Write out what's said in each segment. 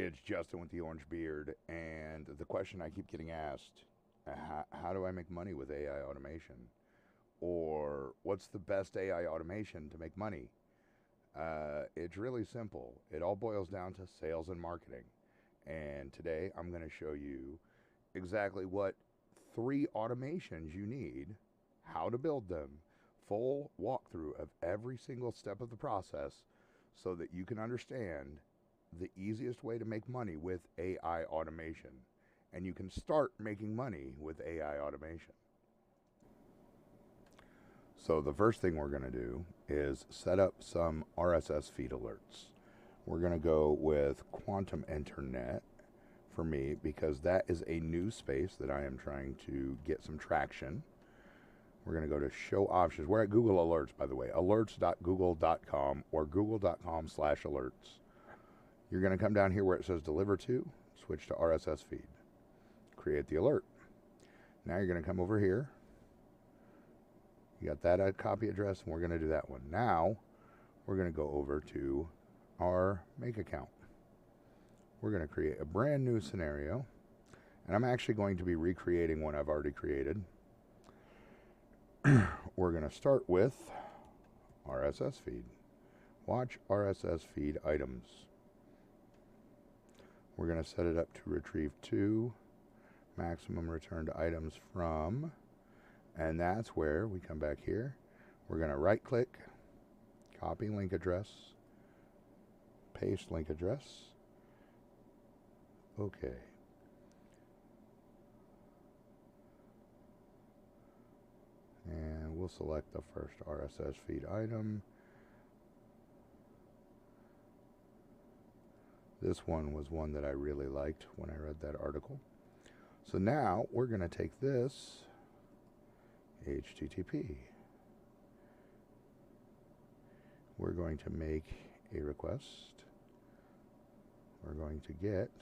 It's Justin with the orange beard, and the question I keep getting asked, how do I make money with AI automation? Or what's the best AI automation to make money? It's really simple. It all boils down to sales and marketing. And today I'm going to show you exactly what 3 automations you need, how to build them, full walkthrough of every single step of the process so that you can understand the easiest way to make money with AI automation. And you can start making money with AI automation. So the first thing we're going to do is set up some RSS feed alerts. We're going to go with quantum internet for me because that is a new space that I am trying to get some traction. We're going to go to show options. We're at Google Alerts, by the way, alerts.google.com or google.com/alerts. You're going to come down here where it says deliver to, switch to RSS feed, create the alert. Now you're going to come over here. You got that copy address, and we're going to do that one. Now we're going to go over to our make account. We're going to create a brand new scenario, and I'm actually going to be recreating one I've already created. We're going to start with RSS feed. Watch RSS feed items. We're going to set it up to retrieve 2 maximum returned items from, and that's where we come back here. We're going to right click, copy link address, paste link address. Okay. And we'll select the first RSS feed item. This one was one that I really liked when I read that article. So now we're going to take this HTTP. We're going to make a request. We're going to get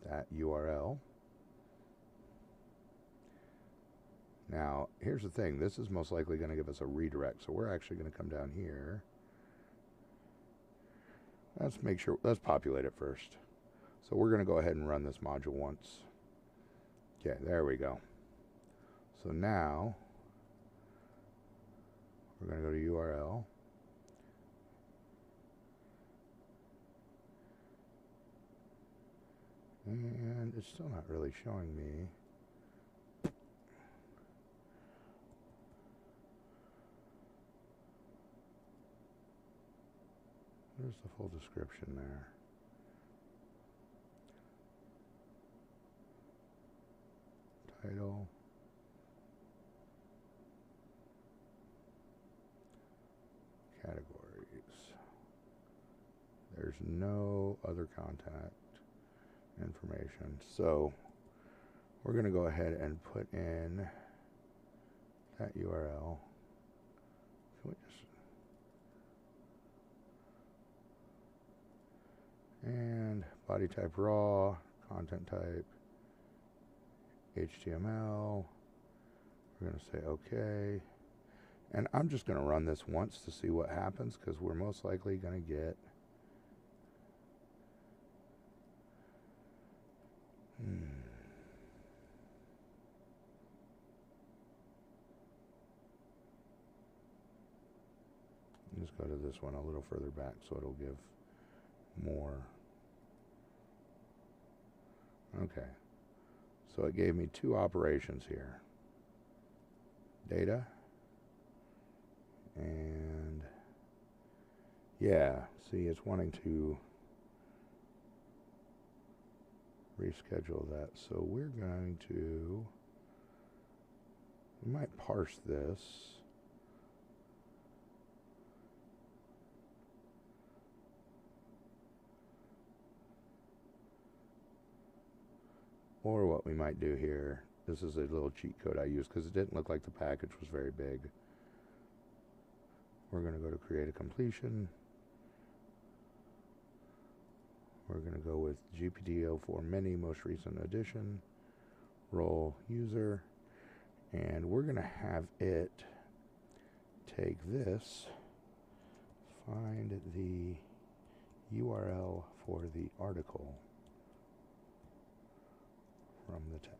that URL. Now, here's the thing. This is most likely going to give us a redirect. So we're actually going to come down here. Let's make sure, let's populate it first. So we're going to go ahead and run this module once. Okay, there we go. So now we're going to go to URL. And it's still not really showing me. There's the full description there. Title. Categories. There's no other contact information. So we're going to go ahead and put in that URL. Can we just... And body type raw, content type HTML. We're going to say OK. And I'm just going to run this once to see what happens because we're most likely going to get Let's go to this one a little further back so it'll give more. Okay. So it gave me 2 operations here. Data. And yeah, see, it's wanting to reschedule that. So we're going to, we might parse this. Or what we might do here, this is a little cheat code I used because it didn't look like the package was very big. We're going to go to create a completion. We're going to go with GPTO4 Mini, most recent edition, role user, and we're going to have it take this, find the URL for the article from the text.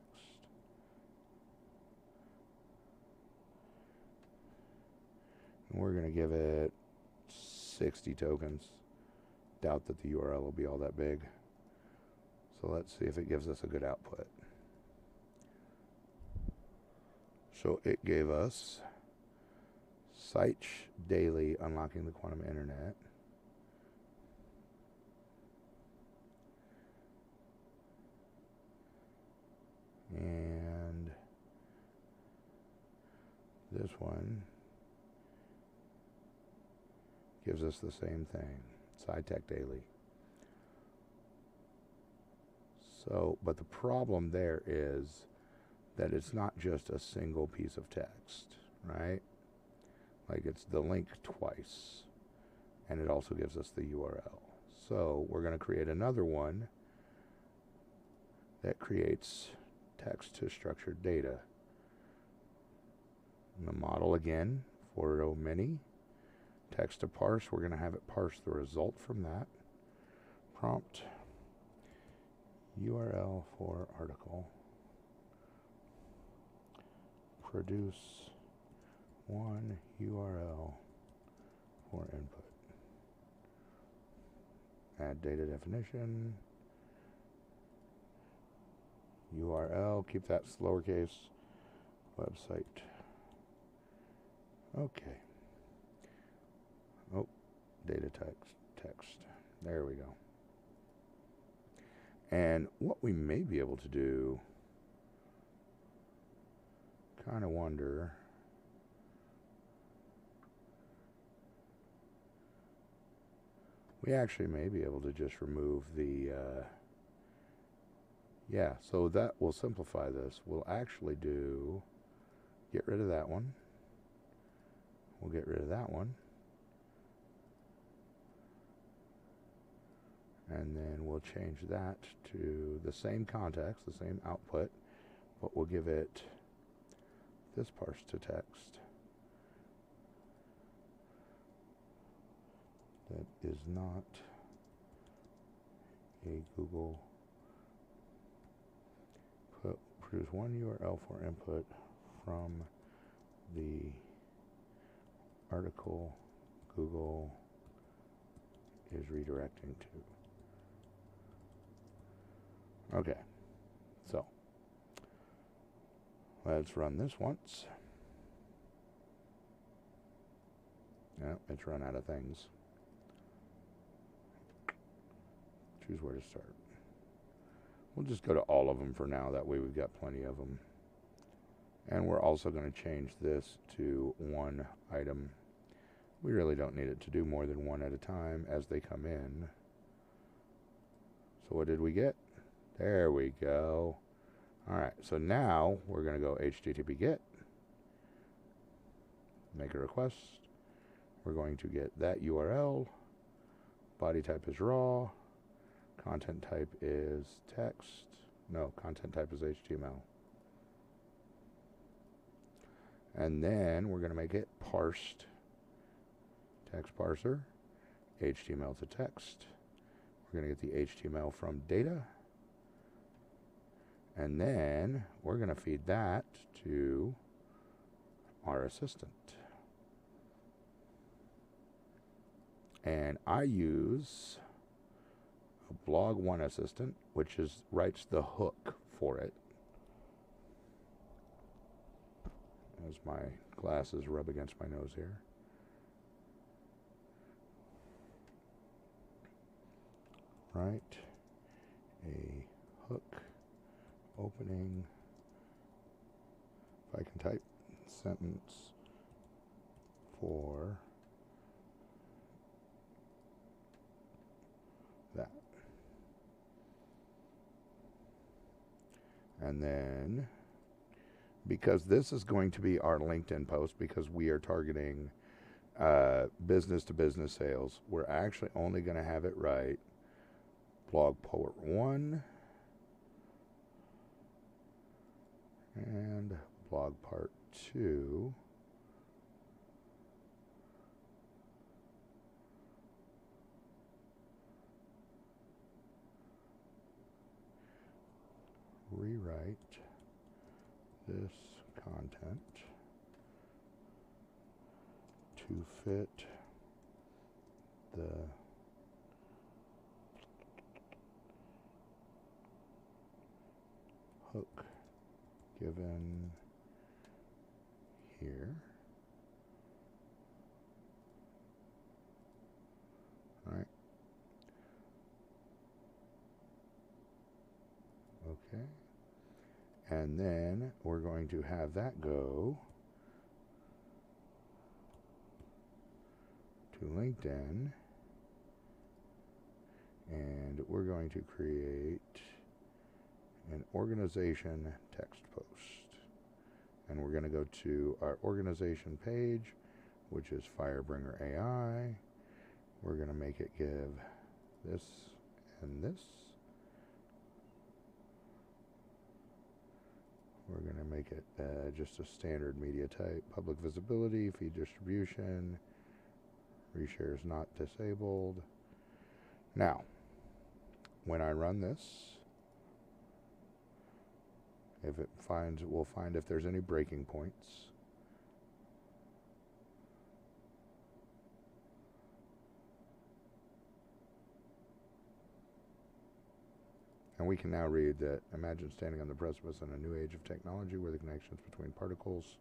And we're going to give it 60 tokens. Doubt that the URL will be all that big. So let's see if it gives us a good output. So it gave us Sites Daily Unlocking the Quantum Internet. And this one gives us the same thing, SciTech Daily. So, but the problem there is that it's not just a single piece of text, right? Like it's the link twice, and it also gives us the URL. So we're going to create another one that creates text to structured data. And the model again, 4.0 mini. Text to parse, we're going to have it parse the result from that. Prompt, URL for article. Produce one URL for input. Add data definition. URL, keep that lowercase. Website. Okay. Oh, data text. There we go. And what we may be able to do, kind of wonder, we actually may be able to just remove the, yeah, so that will simplify this. We'll actually do, get rid of that one. We'll get rid of that one. And then we'll change that to the same context, the same output, but we'll give it this parse to text. That is not a Google. Produce one URL for input from the article Google is redirecting to. Okay, so let's run this once. Yeah, it's run out of things. Choose where to start. We'll just go to all of them for now, that way we've got plenty of them. And we're also going to change this to one item. We really don't need it to do more than one at a time as they come in. So what did we get? There we go. Alright, so now we're going to go HTTP GET. Make a request. We're going to get that URL. Body type is raw. Content type is text. No, content type is HTML. And then we're going to make it parsed. Text parser. HTML to text. We're going to get the HTML from data. And then we're going to feed that to our assistant. And I use a blog one assistant, which writes the hook for it. As my glasses rub against my nose here. Write a hook opening, if I can type, sentence for that. And then, because this is going to be our LinkedIn post, because we are targeting business to business sales, we're actually only going to have it write blog part 1 and blog part 2. rewrite this content to fit the hook given here. All right. Okay. And then we're going to have that go to LinkedIn, and we're going to create an organization text post. And we're going to go to our organization page, which is Firebringer AI. We're going to make it give this and this. We're going to make it just a standard media type, public visibility, feed distribution, reshare is not disabled. Now, when I run this, if it finds, we'll find if there's any breaking points. And we can now read that, imagine standing on the precipice in a new age of technology where the connections between particles.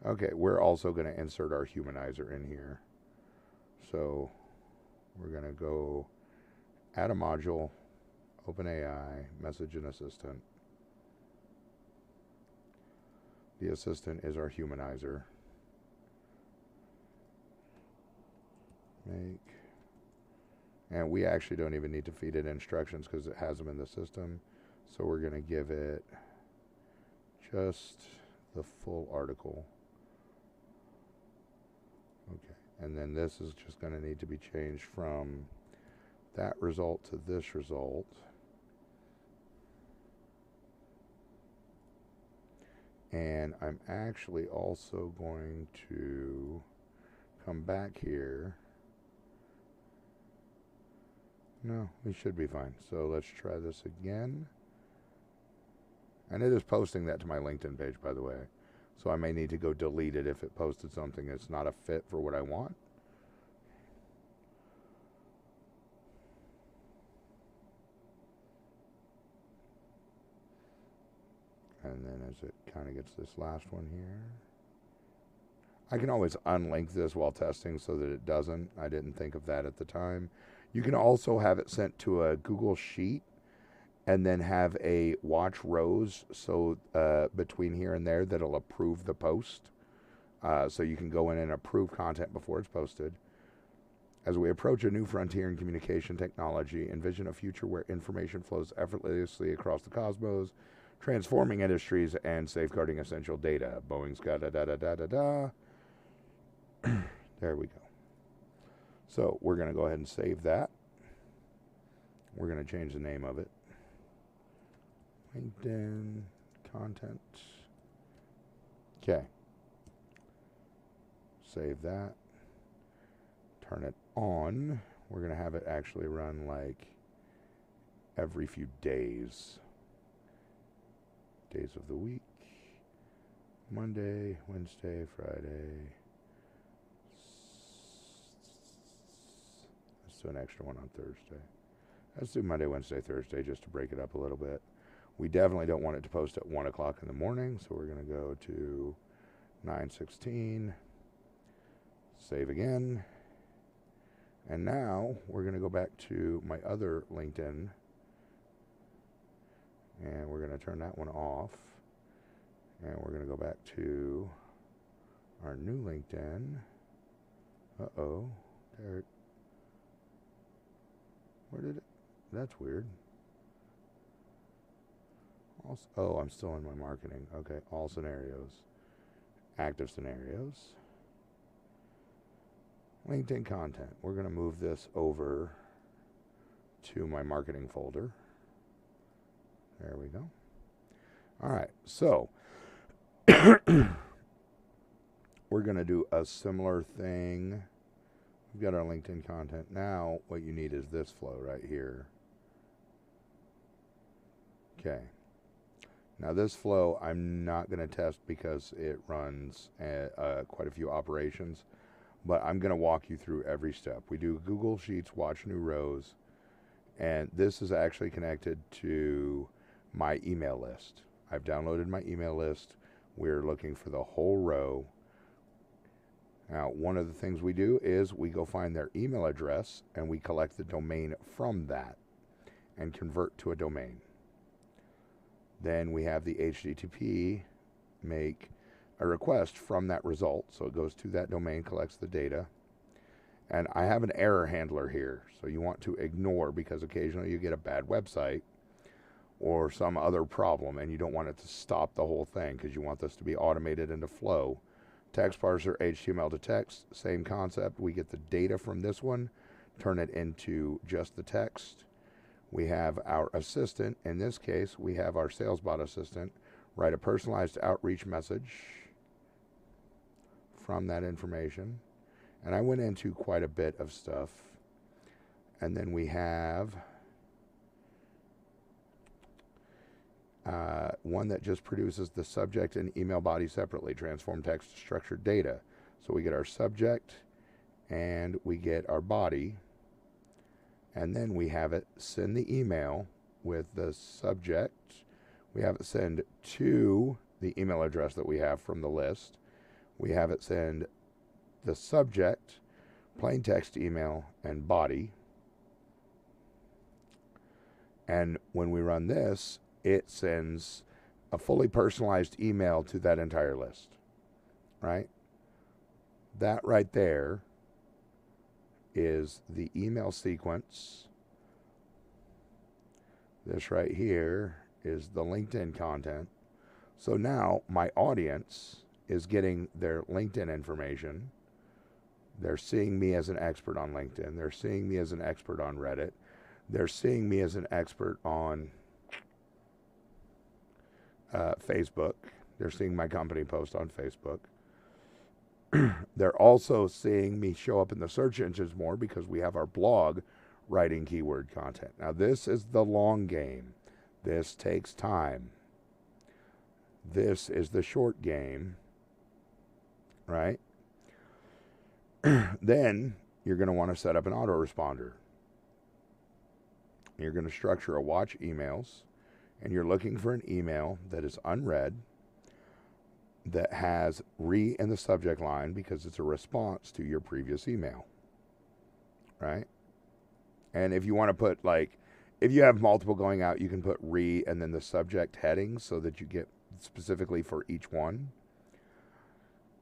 Okay, we're also going to insert our humanizer in here. So we're going to go add a module, OpenAI, message and assistant. The assistant is our humanizer. Make. And we actually don't even need to feed it instructions because it has them in the system. So we're going to give it just the full article. Okay. And then this is just going to need to be changed from that result to this result. And I'm actually also going to come back here. No, we should be fine. So let's try this again. And it is posting that to my LinkedIn page, by the way. So I may need to go delete it if it posted something that's not a fit for what I want. And then as it kind of gets this last one here. I can always unlink this while testing so that it doesn't. I didn't think of that at the time. You can also have it sent to a Google Sheet and then have a watch rows so between here and there that'll approve the post. So you can go in and approve content before it's posted. As we approach a new frontier in communication technology, envision a future where information flows effortlessly across the cosmos, transforming industries and safeguarding essential data. Boeing's got da-da-da-da-da-da. There we go. So we're going to go ahead and save that. We're going to change the name of it. LinkedIn content. Okay. Save that. Turn it on. We're going to have it actually run like every few days. Days of the week. Monday, Wednesday, Friday. Let's do an extra one on Thursday. Let's do Monday, Wednesday, Thursday just to break it up a little bit. We definitely don't want it to post at 1 o'clock in the morning, so we're going to go to 9:16. Save again. And now we're going to go back to my other LinkedIn. And we're going to turn that one off. And we're going to go back to our new LinkedIn. Uh-oh. There. Where did it? That's weird. Also, oh, I'm still in my marketing. Okay, all scenarios. Active scenarios. LinkedIn content. We're going to move this over to my marketing folder. There we go. All right, so we're going to do a similar thing. We've got our LinkedIn content. Now, what you need is this flow right here. Okay. Now this flow I'm not going to test because it runs quite a few operations, but I'm going to walk you through every step. We do Google Sheets, watch new rows, and this is actually connected to my email list. I've downloaded my email list. We're looking for the whole row. Now, one of the things we do is we go find their email address and we collect the domain from that and convert to a domain. Then we have the HTTP make a request from that result. So it goes to that domain, collects the data. And I have an error handler here. So you want to ignore, because occasionally you get a bad website or some other problem and you don't want it to stop the whole thing because you want this to be automated into flow. Text parser, HTML to text, same concept. We get the data from this one, turn it into just the text. We have our assistant. In this case, we have our SalesBot assistant write a personalized outreach message from that information. And I went into quite a bit of stuff. And then we have one that just produces the subject and email body separately, transform text to structured data. So we get our subject and we get our body, and then we have it send the email with the subject. We have it send to the email address that we have from the list. We have it send the subject, plain text email, and body. And when we run this, it sends a fully personalized email to that entire list, right? That right there is the email sequence. This right here is the LinkedIn content. So now my audience is getting their LinkedIn information. They're seeing me as an expert on LinkedIn. They're seeing me as an expert on Reddit. They're seeing me as an expert on Facebook. They're seeing my company post on Facebook. They're also seeing me show up in the search engines more because we have our blog writing keyword content. Now, this is the long game. This takes time. This is the short game, right? Then you're going to want to set up an autoresponder. You're going to structure a watch emails, and you're looking for an email that is unread, that has re in the subject line because it's a response to your previous email, right? And if you want to put, like, if you have multiple going out, you can put re and then the subject heading so that you get specifically for each one.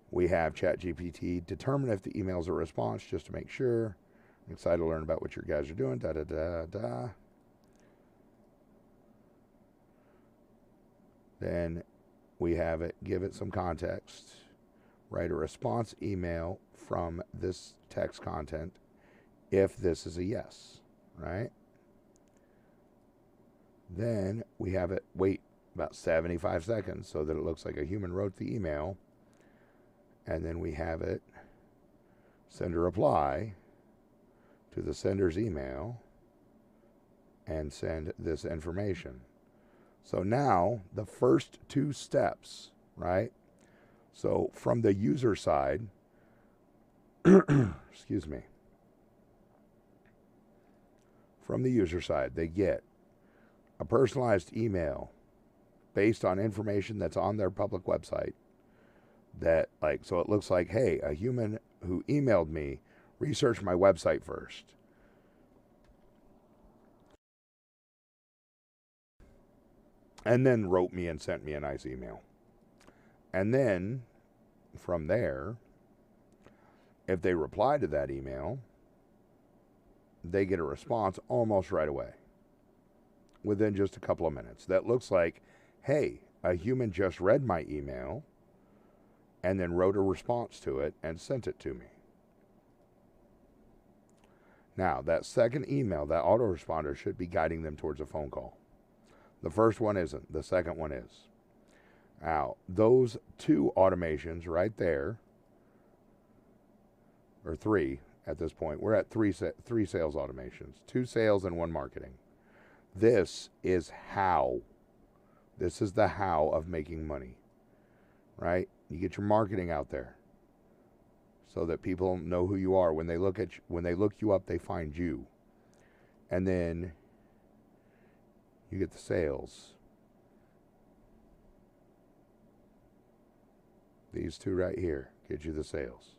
We have ChatGPT determine if the email is a response just to make sure. I'm excited to learn about what you guys are doing. Da da da da. Then we have it, give it some context, write a response email from this text content if this is a yes, right? Then we have it wait about 75 seconds so that it looks like a human wrote the email. And then we have it send a reply to the sender's email and send this information. So now the first two steps, right? So from the user side, excuse me, from the user side, they get a personalized email based on information that's on their public website that, like, so it looks like, hey, a human who emailed me researched my website first. And then wrote me and sent me a nice email. And then from there, if they reply to that email, they get a response almost right away, within just a couple of minutes. That looks like, hey, a human just read my email and then wrote a response to it and sent it to me. Now, that second email, that autoresponder should be guiding them towards a phone call. The first one isn't. The second one is. Now, those two automations right there, or three at this point. We're at three sales automations. 2 sales and 1 marketing. This is how This is the how of making money, right? You get your marketing out there so that people know who you are. When they look you up, they find you. And then you get the sales. These two right here get you the sales.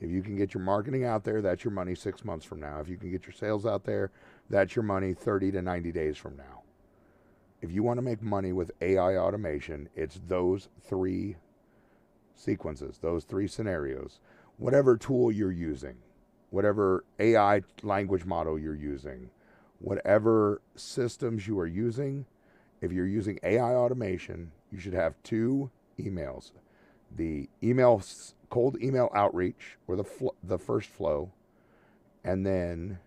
If you can get your marketing out there, that's your money 6 months from now. If you can get your sales out there, that's your money 30 to 90 days from now. If you want to make money with AI automation, it's those three sequences, those three scenarios. Whatever tool you're using, whatever AI language model you're using, whatever systems you are using, if you're using AI automation, you should have two emails. The cold email outreach, or the first flow, and then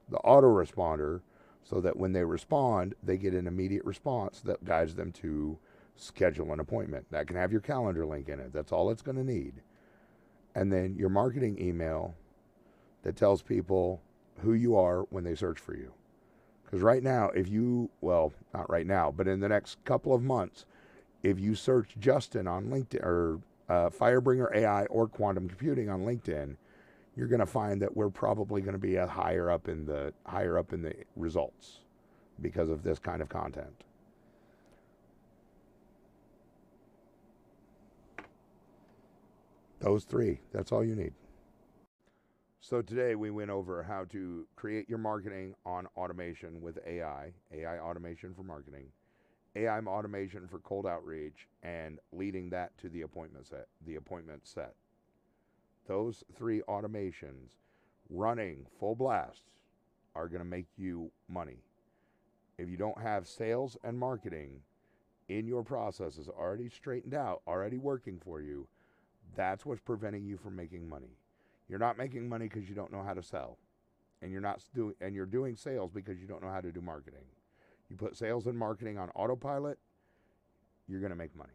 the autoresponder, so that when they respond, they get an immediate response that guides them to schedule an appointment. That can have your calendar link in it. That's all it's going to need. And then your marketing email that tells people who you are when they search for you. Because right now, not right now, but in the next couple of months, if you search Justin on LinkedIn, or Firebringer AI or quantum computing on LinkedIn, you're going to find that we're probably going to be higher up in the results because of this kind of content. Those three, that's all you need. So today we went over how to create your marketing on automation with AI automation for marketing, AI automation for cold outreach, and leading that to the appointment set. Those three automations running full blast are going to make you money. If you don't have sales and marketing in your processes already straightened out, already working for you, that's what's preventing you from making money. You're not making money because you don't know how to sell, and you're doing sales because you don't know how to do marketing. You put sales and marketing on autopilot, you're going to make money.